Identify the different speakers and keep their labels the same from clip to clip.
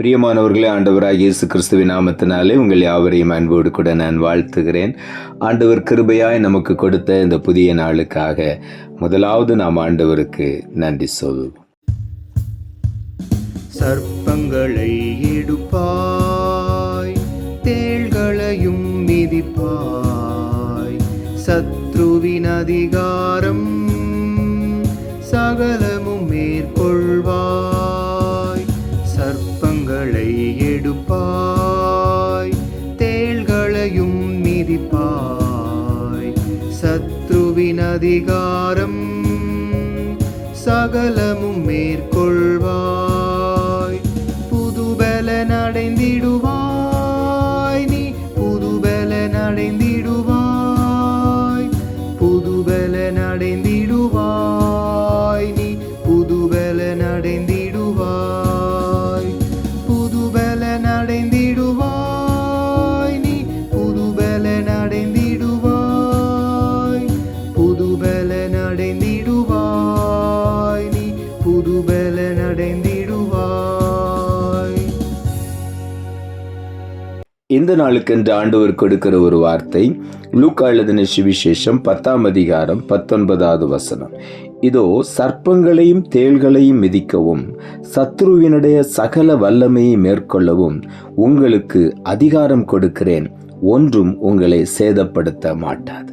Speaker 1: பிரியமானவர்களே, ஆண்டவராகிய இயேசு கிறிஸ்துவின் நாமத்தினாலே உங்கள் யாவரையும் அன்போடு கூட நான் வாழ்த்துகிறேன். ஆண்டவர் கிருபையாய் நமக்கு கொடுத்த இந்த புதிய நாளுக்காக முதலாவது நாம் ஆண்டவருக்கு நன்றி சொல்வோம்.
Speaker 2: சர்ப்பங்களை எடுப்பாய், தேள்களையும் மிதிப்பாய், சத்ருவின் அதிகாரம் சகலமும் மேற்கொள்வாய். சர்ப்பங்களை எடுப்பாய், தேள்களையும் மிதிப்பாய், சத்ருவின் அதிகாரம் சகலமும் மேற்கொள்வாய். புதுபலன் அடைந்திடுவாய், நீ புதுபலன் அடைந்திடுவாய், புதுபலன் அடைந்திடுவாய், நீ புதுபலன் அடைந்திடுவாய், புதுபலன் அடைந்திடுவாய், நீ புதுபலன் அடைந்திடுவாய், புதுபலன் அடைந்திடுவாய், நீ புதுபலன் அடைந்திடுவாய்.
Speaker 1: இந்த நாளுக்கென்று ஆண்டவர் கொடுக்கிற ஒரு வார்த்தை லூக்கா எழுதின சுவிசேஷம் 10ஆம் அதிகாரம் 19வது வசனம். இதோ சர்ப்பங்களையும் தேள்களையும் மிதிக்கவும் சத்ருவினுடைய சகல வல்லமையை மேற்கொள்ளவும் உங்களுக்கு அதிகாரம் கொடுக்கிறேன், ஒன்றும் உங்களை சேதப்படுத்த மாட்டாது.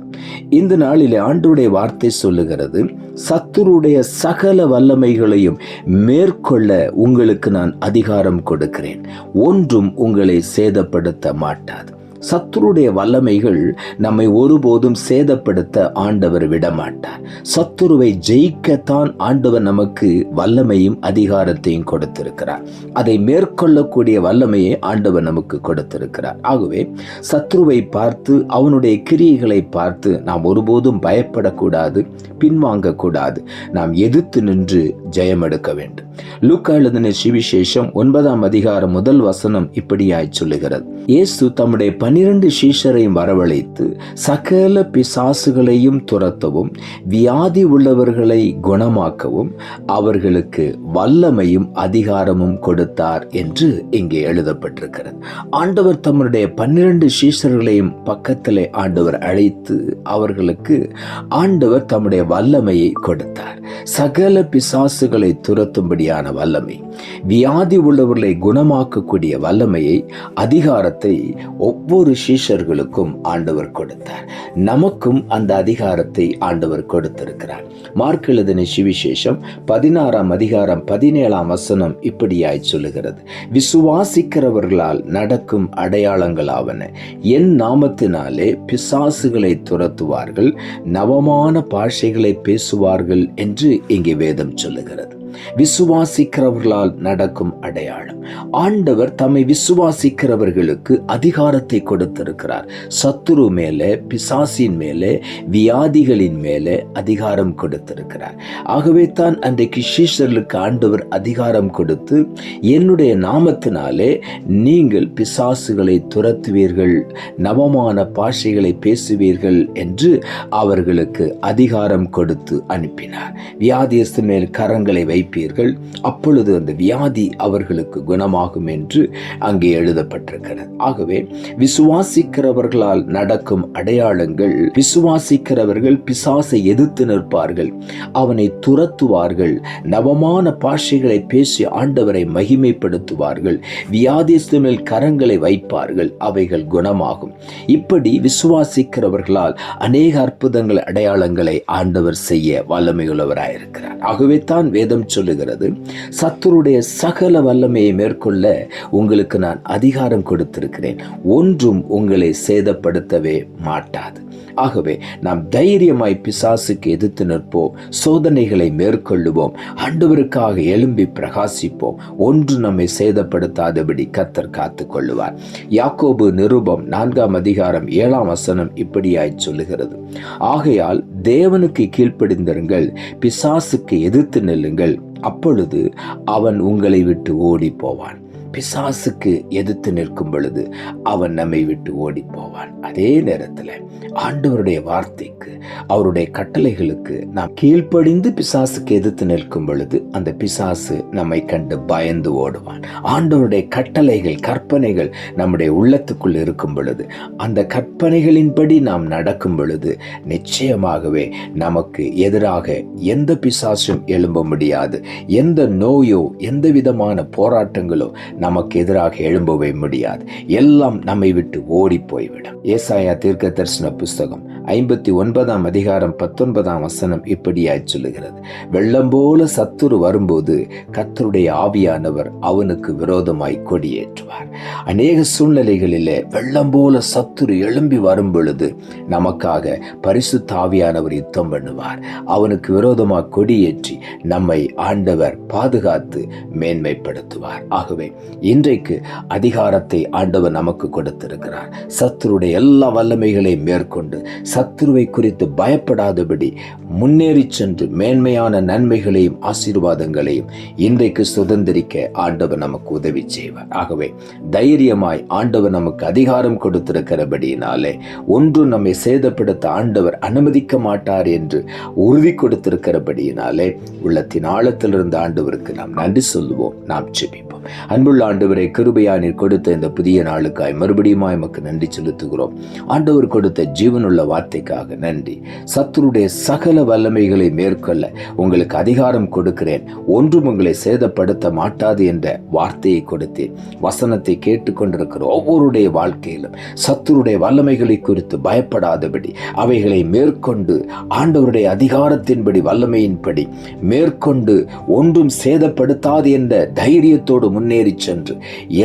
Speaker 1: இந்த நாளிலே ஆண்டவருடைய வார்த்தை சொல்லுகிறது, சத்துருடைய சகல வல்லமைகளையும் மேற்கொள்ள உங்களுக்கு நான் அதிகாரம் கொடுக்கிறேன், ஒன்றும் உங்களை சேதப்படுத்த மாட்டாது. சத்துருடைய வல்லமைகள் நம்மை ஒருபோதும் சேதப்படுத்த ஆண்டவர் விடமாட்டார். சத்துருவை ஜெயிக்கத்தான் ஆண்டவர் நமக்கு வல்லமையும் அதிகாரத்தையும் கொடுத்திருக்கிறார். அதை மேற்கொள்ளக்கூடிய வல்லமையை ஆண்டவர் நமக்கு கொடுத்திருக்கிறார். ஆகவே சத்துருவை பார்த்து, அவனுடைய கிரியைகளை பார்த்து நாம் ஒருபோதும் பயப்படக்கூடாது, பின்வாங்கக்கூடாது. நாம் எதிர்த்து நின்று ஜெயம் எடுக்க வேண்டும். லூக்கா எழுதின சுவிசேஷம் 9ஆம் அதிகாரம் 1 வசனம் இப்படியாய் சொல்லுகிறது, இயேசு தம்முடைய 12 சீஷரையும் வரவழைத்து சகல பிசாசுகளையும் துரத்தவும் வியாதி உள்ளவர்களை குணமாக்கவும் அவர்களுக்கு வல்லமையும் அதிகாரமும் கொடுத்தார் என்று இங்கே எழுதப்பட்டிருக்கிறது. ஆண்டவர் தம்முடைய 12 சீஷர்களையும் பக்கத்திலே ஆண்டவர் அழைத்து அவர்களுக்கு ஆண்டவர் தம்முடைய வல்லமையை கொடுத்தார். சகல பிசாசுகளை துரத்தும்படியான வல்லமை, வியாதி உள்ளவர்களை குணமாக்கக்கூடிய வல்லமையை, அதிகாரத்தை ஒவ்வொரு சீஷர்களுக்கும் ஆண்டவர் கொடுத்தார். நமக்கும் அந்த அதிகாரத்தை ஆண்டவர் கொடுத்திருக்கிறார். மார்க் எழுதின சுவிசேஷம் 16ஆம் அதிகாரம் 17ஆம் வசனம் இப்படியாய் சொல்லுகிறது, விசுவாசிக்கிறவர்களால் நடக்கும் அடையாளங்களாவன, என் நாமத்தினாலே பிசாசுகளை துரத்துவார்கள், நவமான பாஷைகளை பேசுவார்கள் என்று இங்கே வேதம் சொல்லுகிறது. விசுவாசிக்கிறவர்களால் நடக்கும் அடையாளம். ஆண்டவர் தம்மை விசுவாசிக்கிறவர்களுக்கு அதிகாரத்தை கொடுத்திருக்கிறார். சத்துரு மேலே, பிசாசின் மேலே, வியாதிகளின் மேலே அதிகாரம் கொடுத்திருக்கிறார். ஆகவே தான் அன்றைக்கு சீஷர்களுக்கு ஆண்டவர் அதிகாரம் கொடுத்து, என்னுடைய நாமத்தினாலே நீங்கள் பிசாசுகளை துரத்துவீர்கள், நவமான பாஷைகளை பேசுவீர்கள் என்று அவர்களுக்கு அதிகாரம் கொடுத்து அனுப்பினார். வியாதியஸ்தர் மேல் கரங்களை வைப்பீர்கள், அப்பொழுது அந்த வியாதி அவர்களுக்கு குணமாகும் என்று அங்கே எழுதப்பட்டிருக்கிறது. ஆகவே விசுவாசிக்கிறவர்களால் நடக்கும் அடையாளங்கள், விசுவாசிக்கிறவர்கள் பிசாசை எதிர்த்து நிற்பார்கள், அவனை துரத்துவார்கள், நவமான பாஷைகளை பேசி ஆண்டவரை மகிமைப்படுத்துவார்கள், வியாதியஸ்தர் மேல் கரங்களை வைப்பார்கள், அவைகள் குணமாகும். இப்படி விசுவாசிக்கிறவர்களால் அநேக அற்புதங்கள், அடையாளங்களை ஆண்டவர் செய்ய வல்லமையுள்ளவராயிருக்கிறார். ஆகவே தான் வேதம் சொல்லுகிறது, சத்துருடைய சகல வல்லமையை மேற்கொள்ள உங்களுக்கு நான் அதிகாரம் கொடுத்திருக்கிறேன், ஒன்றும் உங்களை சேதப்படுத்தவே மாட்டாது. ஆகவே நாம் தைரியமாய் பிசாசுக்கு எதிர்த்து நிற்போம், சோதனைகளை மேற்கொள்ளுவோம், ஆண்டவருக்காக எழும்பி பிரகாசிப்போம். ஒன்று நம்மை சேதப்படுத்தாதபடி கர்த்தர் காத்துக் கொள்ளுவார். யாக்கோபு நிருபம் 4ஆம் அதிகாரம் 7ஆம் வசனம் இப்படியாய் சொல்லுகிறது, ஆகையால் தேவனுக்கு கீழ்ப்படிந்திருங்கள், பிசாசுக்கு எதிர்த்து நில்லுங்கள், அப்பொழுது அவன் உங்களை விட்டு ஓடி போவான். பிசாசுக்கு எதிர்த்து நிற்கும் பொழுது அவன் நம்மை விட்டு ஓடி போவான். அதே நேரத்தில் ஆண்டவருடைய வார்த்தைக்கு, அவருடைய கட்டளைகளுக்கு நாம் கீழ்ப்படிந்து பிசாசுக்கு எதிர்த்து நிற்கும் பொழுது அந்த பிசாசு நம்மை கண்டு பயந்து ஓடுவான். ஆண்டவருடைய கட்டளைகள், கற்பனைகள் நம்முடைய உள்ளத்துக்குள் இருக்கும் பொழுது, அந்த கற்பனைகளின்படி நாம் நடக்கும் பொழுது நிச்சயமாகவே நமக்கு எதிராக எந்த பிசாசும் எழும்ப முடியாது. எந்த நோயோ எந்த விதமான போராட்டங்களோ நமக்கு எதிராக எழும்பவே முடியாது. எல்லாம் நம்மை விட்டு ஓடி போய்விடும். ஏசாயா தீர்க்க தரிசன புஸ்தகம் 59 அதிகாரம் 19 இப்படியாய் சொல்லுகிறது: வெள்ளம் போல சத்துரு வரும்போது கர்த்தருடைய ஆவியானவர் அவனுக்கு விரோதமாய் கொடியேற்றுவார். அநேக சூழ்நிலைகளிலே வெள்ளம் போல சத்துரு எழும்பி வரும் பொழுது நமக்காக பரிசுத்த ஆவியானவர் யுத்தம் பண்ணுவார். அவனுக்கு விரோதமாக கொடியேற்றி நம்மை ஆண்டவர் பாதுகாத்து மேன்மைப்படுத்துவார். ஆகவே இன்றைக்கு அதிகாரத்தை ஆண்டவர் நமக்கு கொடுத்திருக்கிறார். சத்துருடைய எல்லா வல்லமைகளை மேற்கொண்டு சத்துருவை குறித்து பயப்படாதபடி முன்னேறி சென்று மேன்மையான நன்மைகளையும் ஆசீர்வாதங்களையும் இன்றைக்கு சுதந்திரிக்க ஆண்டவர் நமக்கு உதவி செய்வார். ஆகவே தைரியமாய் ஆண்டவர் நமக்கு அதிகாரம் கொடுத்திருக்கிறபடியினாலே ஒன்றும் நம்மை சேதப்படுத்த ஆண்டவர் அனுமதிக்க மாட்டார் என்று உறுதி கொடுத்திருக்கிறபடியினாலே உள்ளத்தின் ஆழத்திலிருந்து ஆண்டவருக்கு நாம் நன்றி சொல்லுவோம். நாம் ஜெபிப்போம். அன்புள்ள ஆண்டவரை, கிருபையாய் நீர் கொடுத்த இந்த புதிய நாளுக்காய் மறுபடியும் எமக்கு நன்றி செலுத்துகிறோம். ஆண்டவர் கொடுத்த ஜீவனுள்ள வார்த்தைக்காக நன்றி. சத்துருடைய சகல வல்லமைகளை மேற்கொள்ள உங்களுக்கு அதிகாரம் கொடுக்கிறேன், ஒன்றும் உங்களை சேதப்படுத்த மாட்டாது என்ற வார்த்தையை கொடுத்தேன். வசனத்தை கேட்டுக்கொண்டிருக்கிற ஒவ்வொருடைய வாழ்க்கையிலும் சத்துருடைய வல்லமைகளை குறித்து பயப்படாதபடி அவைகளை மேற்கொண்டு ஆண்டவருடைய அதிகாரத்தின்படி வல்லமையின்படி மேற்கொண்டு ஒன்றும் சேதப்படுத்தாது என்ற தைரியத்தோடு முன்னேறி சென்று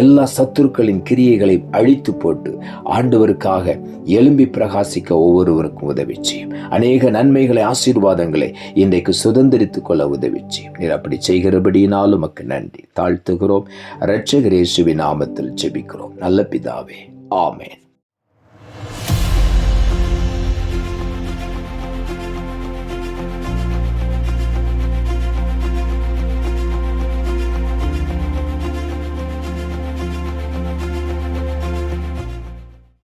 Speaker 1: எல்லா சத்துருக்களின் கிரியைகளை அழித்து போட்டு ஆண்டவருக்காக எழும்பி பிரகாசிக்க ஒவ்வொருவருக்கும் உதவி செய்யும். அநேக நன்மைகளை, ஆசீர்வாதங்களை இன்றைக்கு சுதந்திரித்துக் கொள்ள உதவி செய்யும். நீர் அப்படி செய்கிறபடியினாலும் உமக்கு நன்றி தாழ்த்துகிறோம். இரட்சகர் இயேசுவின் நாமத்தில் ஜெபிக்கிறோம் நல்ல பிதாவே, ஆமென்.